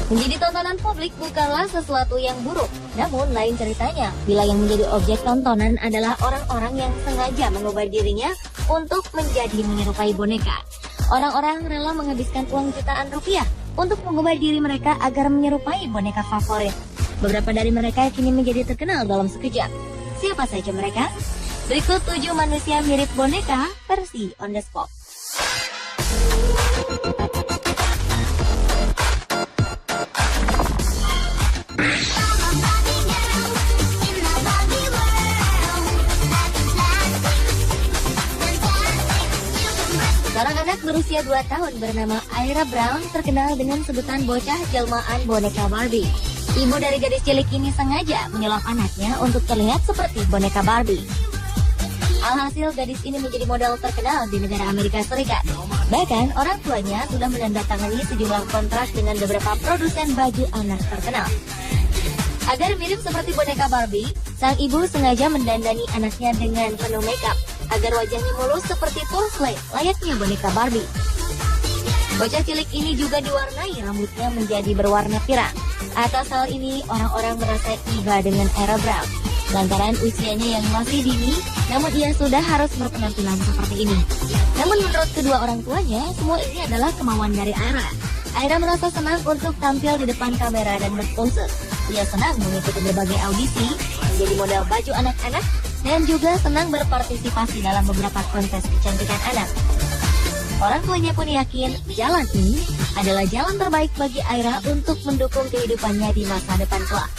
Menjadi tontonan publik bukanlah sesuatu yang buruk. Namun lain ceritanya bila yang menjadi objek tontonan adalah orang-orang yang sengaja mengubah dirinya untuk menjadi menyerupai boneka. Orang-orang rela menghabiskan uang jutaan rupiah untuk mengubah diri mereka agar menyerupai boneka favorit. Beberapa dari mereka kini menjadi terkenal dalam sekejap. Siapa saja mereka? Berikut 7 manusia mirip boneka versi on the spot. Seorang anak berusia 2 tahun bernama Ira Brown terkenal dengan sebutan bocah jelmaan boneka Barbie. Ibu dari gadis cilik ini sengaja menyulap anaknya untuk terlihat seperti boneka Barbie. Alhasil gadis ini menjadi model terkenal di negara Amerika Serikat. Bahkan orang tuanya sudah menandatangani sejumlah kontrak dengan beberapa produsen baju anak terkenal. Agar mirip seperti boneka Barbie, sang ibu sengaja mendandani anaknya dengan penuh makeup agar wajahnya mulus seperti porcelain layaknya boneka Barbie. Bocah cilik ini juga diwarnai rambutnya menjadi berwarna pirang. Atas hal ini, orang-orang merasa iba dengan Ira Brown. Lantaran usianya yang masih dini, namun ia sudah harus berpenampilan seperti ini. Namun menurut kedua orang tuanya, semua ini adalah kemauan dari Ira. Ira merasa senang untuk tampil di depan kamera dan berpose. Ia senang mengikuti berbagai audisi, menjadi model baju anak-anak, dan juga senang berpartisipasi dalam beberapa kontes kecantikan anak. Orang tuanya pun yakin jalan ini adalah jalan terbaik bagi Ira untuk mendukung kehidupannya di masa depan kelak.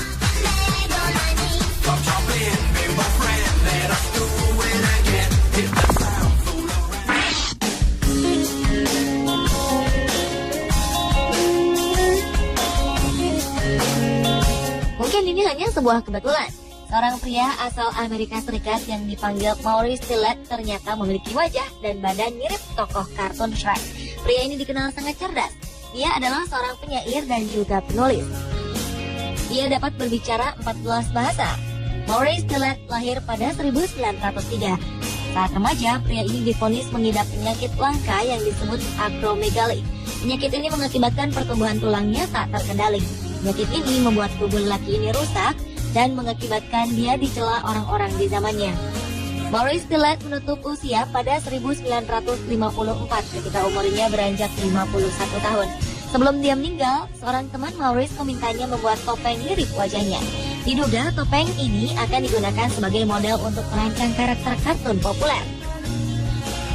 Mungkin ini hanya sebuah kebetulan. Seorang pria asal Amerika Serikat yang dipanggil Maurice Tillett ternyata memiliki wajah dan badan mirip tokoh kartun Shrek. Pria ini dikenal sangat cerdas. Dia adalah seorang penyair dan juga penulis. Ia dapat berbicara 14 bahasa. Maurice Tillett lahir pada 1903. Saat remaja, pria ini divonis mengidap penyakit langka yang disebut acromegaly. Penyakit ini mengakibatkan pertumbuhan tulangnya tak terkendali. Penyakit ini membuat tubuh lelaki ini rusak dan mengakibatkan dia dicela orang-orang di zamannya. Maurice Tillett menutup usia pada 1954 ketika umurnya beranjak 51 tahun. Sebelum dia meninggal, seorang teman Maurice memintanya membuat topeng mirip wajahnya. Diduga topeng ini akan digunakan sebagai model untuk merancang karakter kartun populer.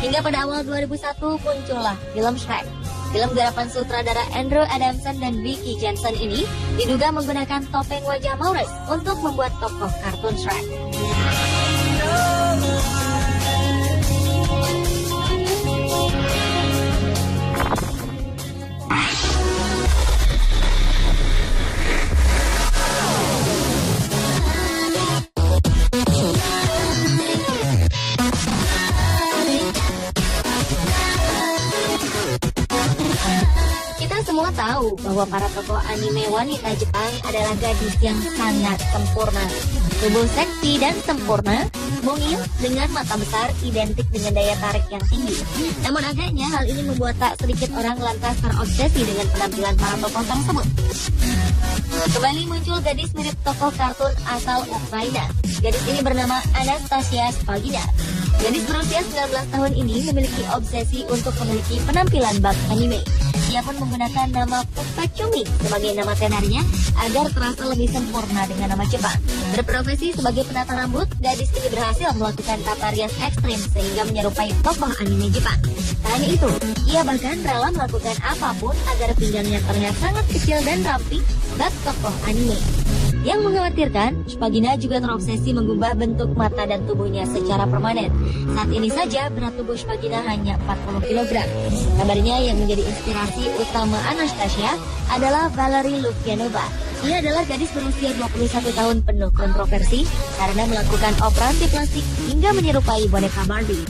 Hingga pada awal 2001 muncullah film Shrek. Film garapan sutradara Andrew Adamson dan Vicky Jensen ini diduga menggunakan topeng wajah Maurice untuk membuat tokoh kartun Shrek. Semua tahu bahwa para tokoh anime wanita Jepang adalah gadis yang sangat sempurna. Tubuh seksi dan sempurna, mungil dengan mata besar identik dengan daya tarik yang tinggi. Namun agaknya hal ini membuat tak sedikit orang lantas terobsesi dengan penampilan para tokoh tersebut. Kembali muncul gadis mirip tokoh kartun asal Ukraina. Gadis ini bernama Anastasia Spagina. Gadis berusia 19 tahun ini memiliki obsesi untuk memiliki penampilan bak anime. Ia pun menggunakan nama Pupa Cumi sebagai nama tenarnya agar terasa lebih sempurna dengan nama Jepang. Berprofesi sebagai penata rambut, gadis ini berhasil melakukan tata rias ekstrim sehingga menyerupai tokoh anime Jepang. Tak hanya itu, ia bahkan rela melakukan apapun agar pinggangnya terlihat sangat kecil dan ramping bak tokoh anime. Yang mengkhawatirkan, Spagina juga terobsesi mengubah bentuk mata dan tubuhnya secara permanen. Saat ini saja berat tubuh Spagina hanya 40 kg. Kabarnya yang menjadi inspirasi utama Anastasia adalah Valerie Lukyanova. Ia adalah gadis berusia 21 tahun penuh kontroversi karena melakukan operasi plastik hingga menyerupai boneka Barbie.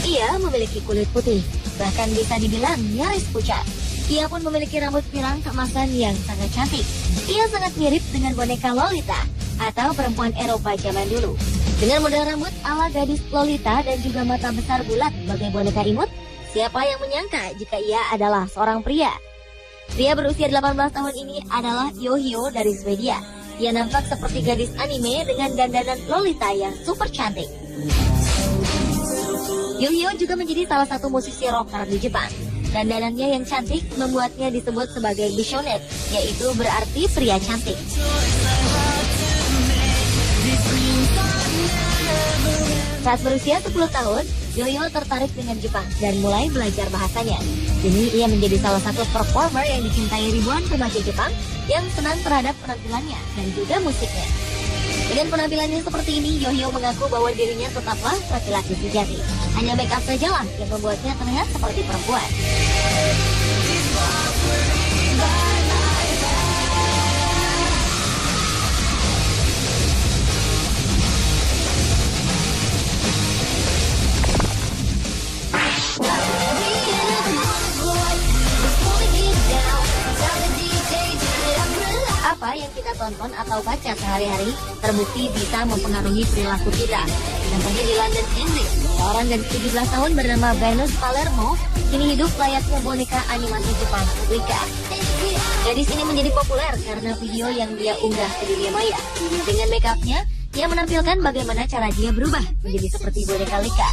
Ia memiliki kulit putih, bahkan bisa dibilang nyaris pucat. Ia pun memiliki rambut pirang keemasan yang sangat cantik. Ia sangat mirip dengan boneka Lolita atau perempuan Eropa zaman dulu. Dengan model rambut ala gadis Lolita dan juga mata besar bulat bagai boneka imut, siapa yang menyangka jika ia adalah seorang pria? Pria berusia 18 tahun ini adalah Yohio dari Swedia. Ia nampak seperti gadis anime dengan dandanan Lolita yang super cantik. Yohio juga menjadi salah satu musisi rocker di Jepang. Dandanannya yang cantik membuatnya disebut sebagai Bishonette, yaitu berarti pria cantik. Saat berusia 10 tahun, Yohio tertarik dengan Jepang dan mulai belajar bahasanya. Kini ia menjadi salah satu performer yang dicintai ribuan remaja Jepang yang senang terhadap penampilannya dan juga musiknya. Dengan penampilannya seperti ini, Yohio mengaku bahwa dirinya tetaplah laki-laki sejati. Hanya make up sajalah yang membuatnya terlihat seperti perempuan. Apa yang kita tonton atau baca sehari-hari terbukti bisa mempengaruhi perilaku kita. Contohnya di London, Inggris, seorang gadis 17 tahun bernama Venus Palermo kini hidup layaknya boneka animasi Jepang Wika. Gadis ini menjadi populer karena video yang dia unggah ke dunia maya. Dengan make up-nya, ia menampilkan bagaimana cara dia berubah menjadi seperti boneka Lika.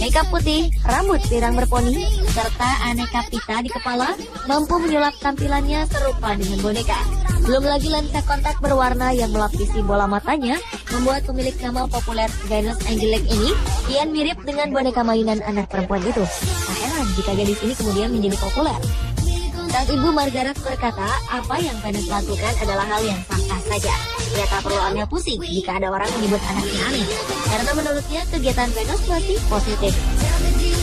Makeup putih, rambut pirang berponi, serta aneka pita di kepala mampu menyulap tampilannya serupa dengan boneka. Belum lagi lensa kontak berwarna yang melapisi bola matanya membuat pemilik nama populer Venus Angelique ini kian mirip dengan boneka mainan anak perempuan itu. Tak heran jika gadis ini kemudian menjadi populer. Sang ibu Margaret berkata, apa yang Venus lakukan adalah hal yang sah-sah saja. Ia tak perlu ambil pusing jika ada orang menyebut anaknya aneh, karena menurutnya kegiatan Venus masih positif.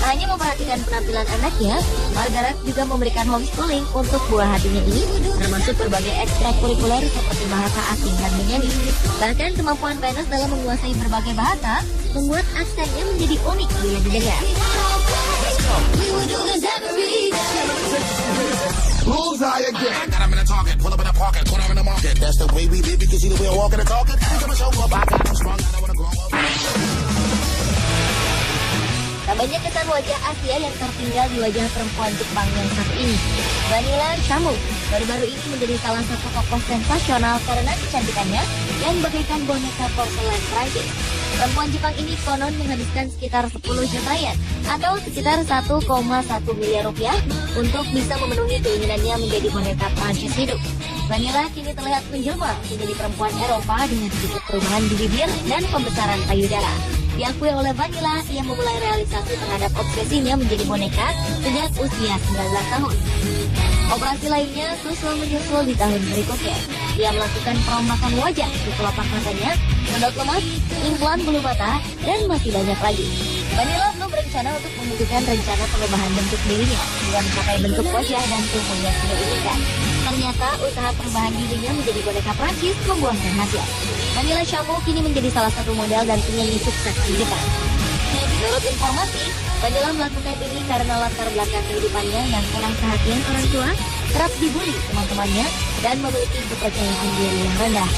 Hanya memperhatikan penampilan anaknya, Margaret juga memberikan homeschooling untuk buah hatinya ini, termasuk berbagai ekstrakurikuler seperti bahasa asing dan menyanyi. Bahkan kemampuan Venus dalam menguasai berbagai bahasa membuat aksennya menjadi unik bila didengar. Bullseye again. Got him in the target, pull up in the pocket, put him in the market. That's the way we live, you can see the way I walk and talk it. Every time I show up, I got him strong, I don't wanna grow up. Tak banyak kesan wajah Asia yang tertinggal di wajah perempuan Jepang yang satu ini. Vanilla Shamu baru-baru ini menjadi salah satu tokoh sensasional karena kecantikannya yang bagaikan boneka porselen Prancis. Perempuan Jepang ini konon menghabiskan sekitar 10 juta yen atau sekitar 1,1 miliar rupiah untuk bisa memenuhi keinginannya menjadi boneka Prancis hidup. Vanilla kini terlihat menjelma menjadi perempuan Eropa dengan sedikit perubahan di bibir dan pembesaran payudara. Diakui oleh Vanilla, ia memulai realisasi terhadap obsesinya menjadi boneka sejak usia 19 tahun. Operasi lainnya susul-menyusul di tahun berikutnya. Ia melakukan perombakan wajah di kelopak matanya, sodot lemas, implan bulu mata, dan masih banyak lagi. Vanilla belum berencana untuk menunjukkan rencana perubahan bentuk dirinya hingga mencapai bentuk wajah dan tubuh yang dia inginkan. Ternyata usaha perubahan dirinya menjadi boneka Prancis membuahkan hasil. Vanilla Shamu kini menjadi salah satu model dan penyanyi sukses di Jepang. Menurut informasi, Vanilla melakukan ini karena latar belakang kehidupannya yang kurang perhatian orang tua, kerap dibully teman-temannya, dan memiliki kepercayaan diri yang rendah.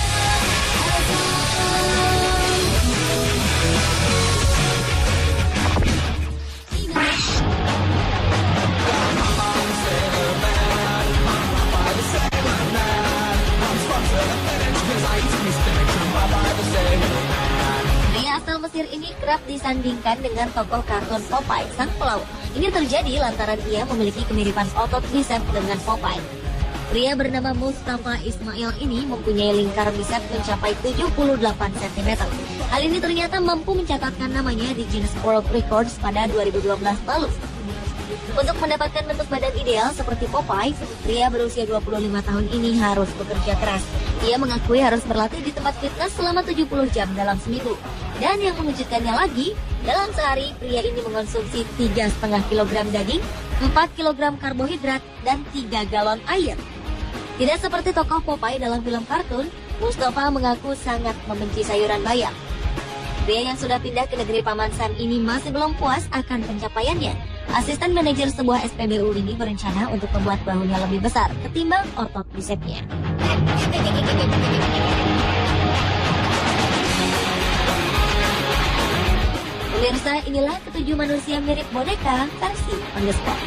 Pria asal Mesir ini kerap disandingkan dengan tokoh kartun Popeye, sang pelaut. Ini terjadi lantaran ia memiliki kemiripan otot bisep dengan Popeye. Pria bernama Mustafa Ismail ini mempunyai lingkar bisep mencapai 78 cm. Hal ini ternyata mampu mencatatkan namanya di Guinness World Records pada 2012 lalu. Untuk mendapatkan bentuk badan ideal seperti Popeye, pria berusia 25 tahun ini harus bekerja keras. Ia mengakui harus berlatih di tempat fitness selama 70 jam dalam seminggu. Dan yang mengejutkannya lagi, dalam sehari pria ini mengonsumsi 3,5 kg daging, 4 kg karbohidrat, dan 3 galon air. Tidak seperti tokoh Popeye dalam film kartun, Mustafa mengaku sangat membenci sayuran bayam. Pria yang sudah pindah ke negeri Paman Sam ini masih belum puas akan pencapaiannya. Asisten manajer sebuah SPBU ini berencana untuk membuat bahunya lebih besar ketimbang otot bisepnya. Pemirsa, inilah ketujuh manusia mirip boneka versi on the spot.